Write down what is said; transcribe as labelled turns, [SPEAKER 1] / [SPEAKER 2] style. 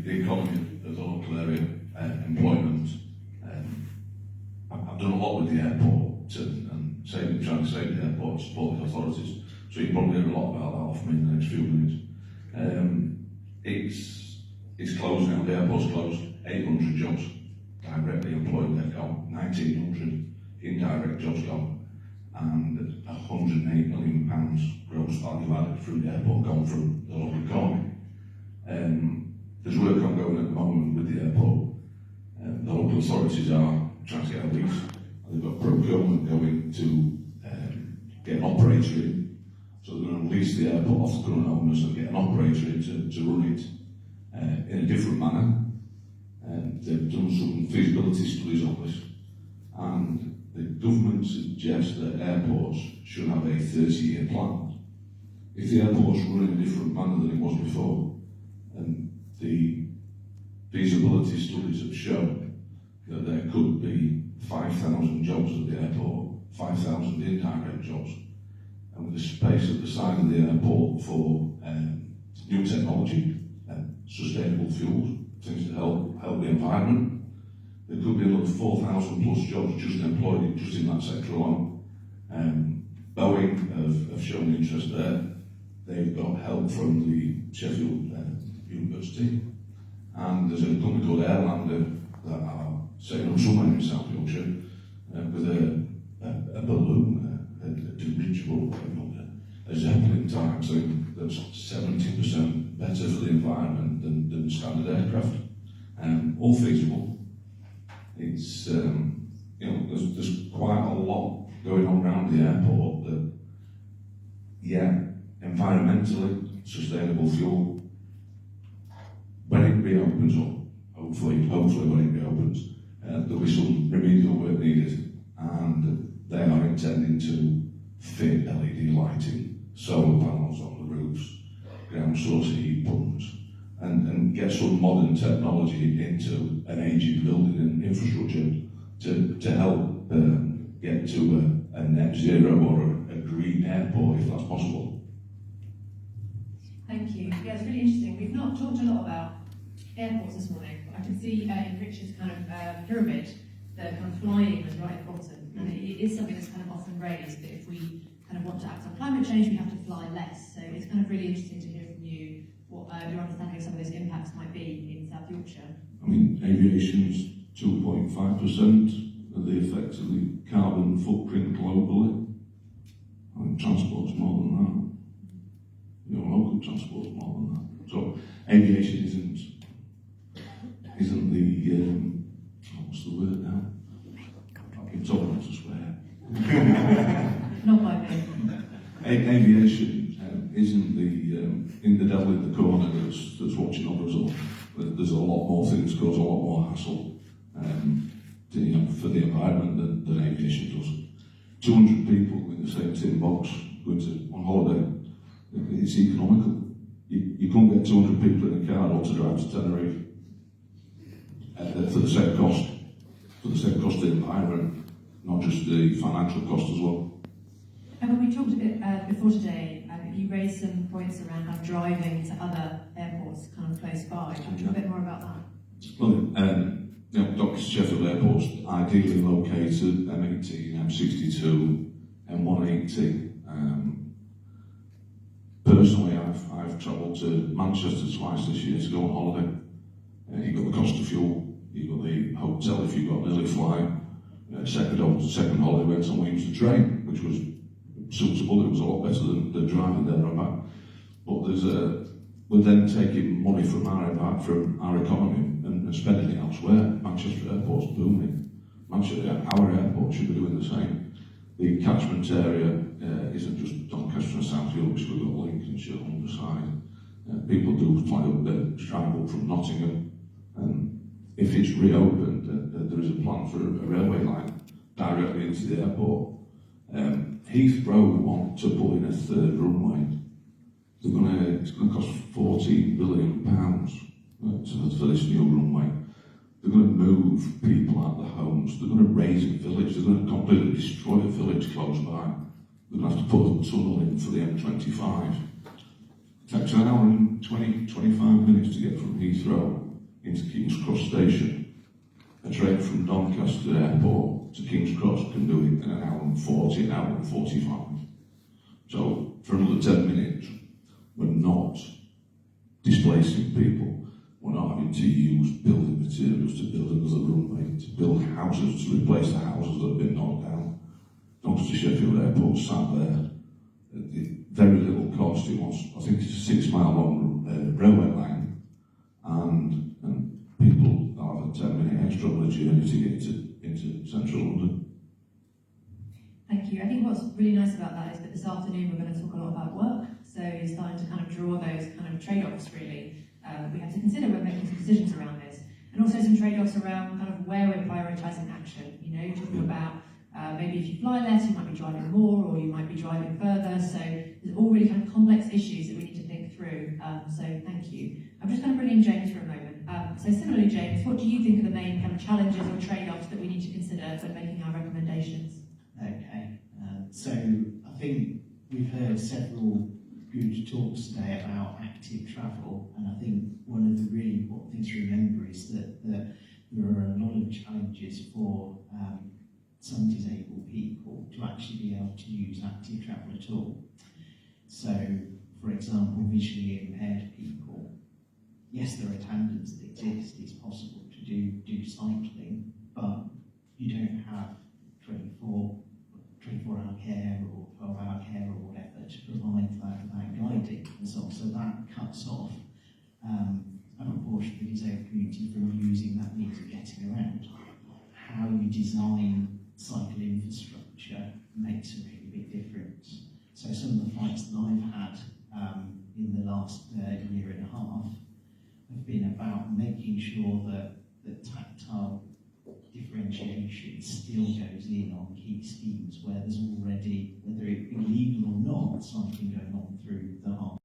[SPEAKER 1] the economy of the local area, employment. I've done a lot with the airport and trying to save the airport, support the authorities. So you probably hear a lot about that off me in the next few minutes. It's closed now. The airport's closed. 800 jobs directly employed there gone. 1,900 indirect jobs gone, and £108 million gross value added from the airport gone from the local economy. There's work ongoing at the moment with the airport. The local authorities are trying to get a lease. They've got procurement going to get an operator in. So they're going to lease the airport off the current owners and get an operator in to run it in a different manner. They've done some feasibility studies on this, and the government suggests that airports should have a 30-year plan. If the airport's run in a different manner than it was before, and the feasibility studies have shown that there could be 5,000 jobs at the airport, 5,000 indirect jobs, and with the space at the side of the airport for new technology and sustainable fuels, things to help the environment, there could be another 4,000 plus jobs just employed just in that sector alone. Boeing have shown interest there. They've got help from the Sheffield University, and there's a company called Airlander that are setting up somewhere in South Yorkshire with a balloon, a dirigible, a Zeppelin type thing that's 70% better for the environment than standard aircraft. All feasible. It's there's quite a lot going on around the airport that, environmentally sustainable fuel. When it reopens up, hopefully when it reopens, there'll be some remedial work needed, and they are intending to fit LED lighting, solar panels on the roofs, ground source heat pumps, and get some modern technology into an aging building and infrastructure to help get to a net zero or a green airport if that's possible.
[SPEAKER 2] Thank you. Yeah, it's really interesting. We've not talked a lot about airports this morning, but I can see in Richard's kind of pyramid, the kind of flying is right at the bottom. And it is something that's kind of often raised that if we kind of want to act on climate change, we have to fly less. So it's kind of really interesting to hear from you what your understanding of some of those impacts might be in South Yorkshire.
[SPEAKER 1] I mean, aviation's 2.5% of the effect of the carbon footprint globally. I think transport's more than that. Local transport's more than that. So aviation isn't the what's the word now? I'm told not to swear.
[SPEAKER 2] Not by me.
[SPEAKER 1] Aviation isn't in the devil in the corner that's watching over us all. There's a lot more things, cause a lot more hassle for the environment than aviation does. 200 people in the same tin box going on holiday, it's economical. You can't get 200 people in a car or to drive to Tenerife for the same cost. For the same cost of the environment, not just the financial cost as well.
[SPEAKER 2] And when we talked a bit before today, you raised some points around kind of driving to other airports kind of close by. Can you talk a bit more about that?
[SPEAKER 1] Well, Dr. Sheffield Airport's ideally located M18, M62, M180. Personally, I've travelled to Manchester twice this year to go on holiday. You've got the cost of fuel, you've got the hotel if you've got an early flight. Second holiday went on Williams train, which was suitable. It was a lot better than driving there and back. But we're then taking money from our economy and spending it elsewhere. Manchester Airport's booming. Our airport should be doing the same. The catchment area isn't just Doncaster and South Yorkshire. We've got Lincolnshire on the side. People do fly up there, travel from Nottingham. If it's reopened, there is a plan for a railway line directly into the airport. Heathrow want to put in a third runway. It's going to cost £14 billion for this new runway. They're going to move people out of the homes. They're going to raise a village. They're going to completely destroy a village close by. They're going to have to put a tunnel in for the M25. It takes an hour and 25 minutes to get from Heathrow into King's Cross Station, a train from Doncaster Airport to King's Cross can do it in an hour and 40, an hour and 45. So for another 10 minutes, we're not displacing people. We're not having to use building materials to build another runway, to build houses, to replace the houses that have been knocked down. Doncaster Sheffield Airport sat there at the very little cost. It was, I think it's a 6 mile long railway line, and people have a 10-minute extra on the journey to get into central London.
[SPEAKER 2] Thank you. I think what's really nice about that is that this afternoon we're going to talk a lot about work, so you're starting to kind of draw those kind of trade-offs really. We have to consider when making some decisions around this, and also some trade-offs around kind of where we're prioritising action. You know, talking about maybe if you fly less, you might be driving more, or you might be driving further. So there's all really kind of complex issues that we need to think through. So thank you. I'm just going to bring in James for a moment. So similarly, James, what do you think are the main kind of challenges or trade-offs that we need to consider when making our recommendations?
[SPEAKER 3] Okay, so I think we've heard several good talks today about active travel, and I think one of the really important things to remember is that there are a lot of challenges for some disabled people to actually be able to use active travel at all. So, for example, visually impaired people, yes, there are tandems that exist, it's possible to do cycling, but you don't have 24-hour care or 12-hour care or whatever to provide that guiding and so on. So that cuts off a proportion of the disabled community from using that means of getting around. How you design cycle infrastructure makes a really big difference. So some of the fights that I've had in the last year and a half have been about making sure that tactile differentiation still goes in on key schemes where there's already, whether it be legal or not, something going on through the heart.